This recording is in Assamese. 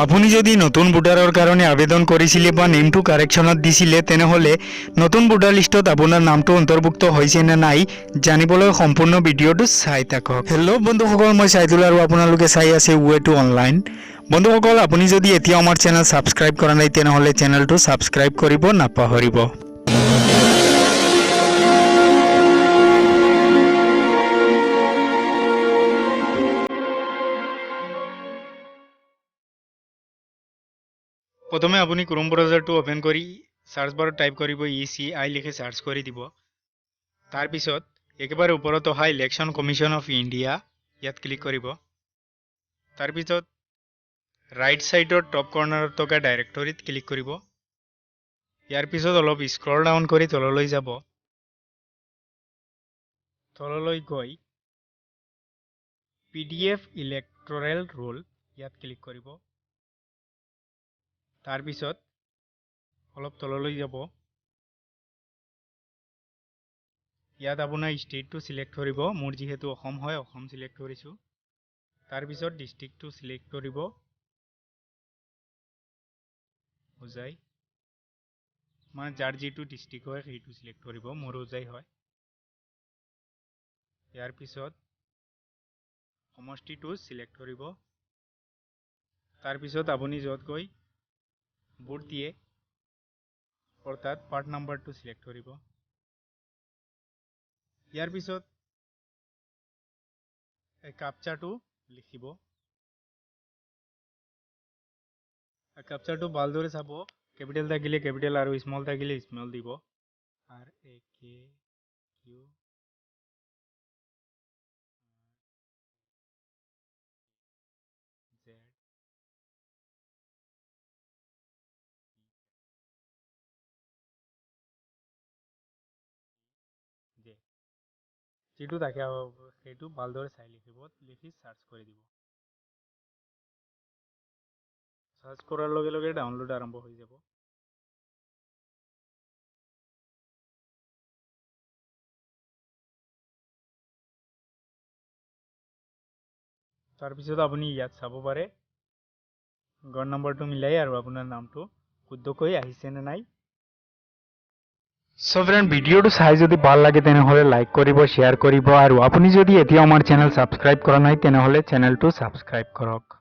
আপুনি যদি নতুন ভোটাৰৰ কাৰণে আবেদন কৰিছিলে বা নেমটো কাৰেকশ্যনত দিছিলে তেনেহ'লে নতুন ভোটাৰ লিষ্টত আপোনাৰ নামটো অন্তৰ্ভুক্ত হৈছে নে নাই জানিবলৈ সম্পূৰ্ণ ভিডিঅ'টো চাই থাকক। হেল্ল' বন্ধুসকল, মই চাইদুল আৰু আপোনালোকে চাই আছে ৱে টু অনলাইন। বন্ধুসকল, আপুনি যদি এতিয়া আমাৰ চেনেল ছাবস্ক্ৰাইব কৰা নাই তেনেহ'লে চেনেলটো ছাবস্ক্ৰাইব কৰিব নাপাহৰিব। প্ৰথমে আপুনি ক্ৰোম ব্ৰাউজাৰটো ওপেন কৰি সাৰ্চ বাৰত টাইপ কৰিব ECI লিখি সাৰ্চ কৰি দিব। তাৰপিছত একেবাৰে ওপৰত অহা ইলেকশ্যন কমিশ্যন অফ ইণ্ডিয়া ইয়াত ক্লিক কৰিব। তাৰপিছত ৰাইট সাইডৰ টপ কৰ্নাৰত থকা ডাইৰেক্টৰীত ক্লিক কৰিব। ইয়াৰ পিছত অলপ স্ক্ৰল ডাউন কৰি তললৈ যাব। তললৈ গৈ PDF ইলেক্টৰেল ৰোল ইয়াত ক্লিক কৰিব। তাৰপিছত অলপ তললৈ যাব। ইয়াত আপোনাৰ ষ্টেটটো সিলেক্ট কৰিব। মোৰ যেহেতু অসম হয়, অসম সিলেক্ট কৰিছোঁ। তাৰপিছত ডিষ্ট্ৰিক্টটো সিলেক্ট কৰিব। হোজাই মানে যাৰ যিটো ডিষ্ট্ৰিক্ট হয় সেইটো সিলেক্ট কৰিব। মোৰ হোজাই হয়। ইয়াৰ পিছত সমষ্টিটো সিলেক্ট কৰিব। তাৰপিছত আপুনি য'ত গৈ ভোট দিয়ে অৰ্থাৎ পাৰ্ট নাম্বাৰটো সিলেক্ট কৰিব। ইয়াৰ পিছত এই কাপচাৰটো লিখিব। কাপচাৰটো ভালদৰে চাব। কেপিটেল থাকিলে কেপিটেল আৰু স্মল থাকিলে স্মল দিব। RAKQ Z যিটো থাকে সেইটো ভালদৰে চাই লিখিব। লিখি সাৰ্চ কৰি দিব। সাৰ্চ কৰাৰ লগে লগে ডাউনলোড আৰম্ভ হৈ যাব। তাৰপিছত আপুনি ইয়াত চাব পাৰে গড় নম্বৰটো মিলাই আৰু আপোনাৰ নামটো শুদ্ধকৈ আহিছে নে নাই। সো ফ্ৰেন্ড, ভিডিঅ'টো চাই যদি ভাল লাগে তেনেহ'লে লাইক কৰিব, শ্বেয়াৰ কৰিব আৰু আপুনি যদি এতিয়া আমাৰ চেনেল ছাবস্ক্ৰাইব কৰা নাই তেনেহ'লে চেনেলটো ছাবস্ক্ৰাইব কৰক।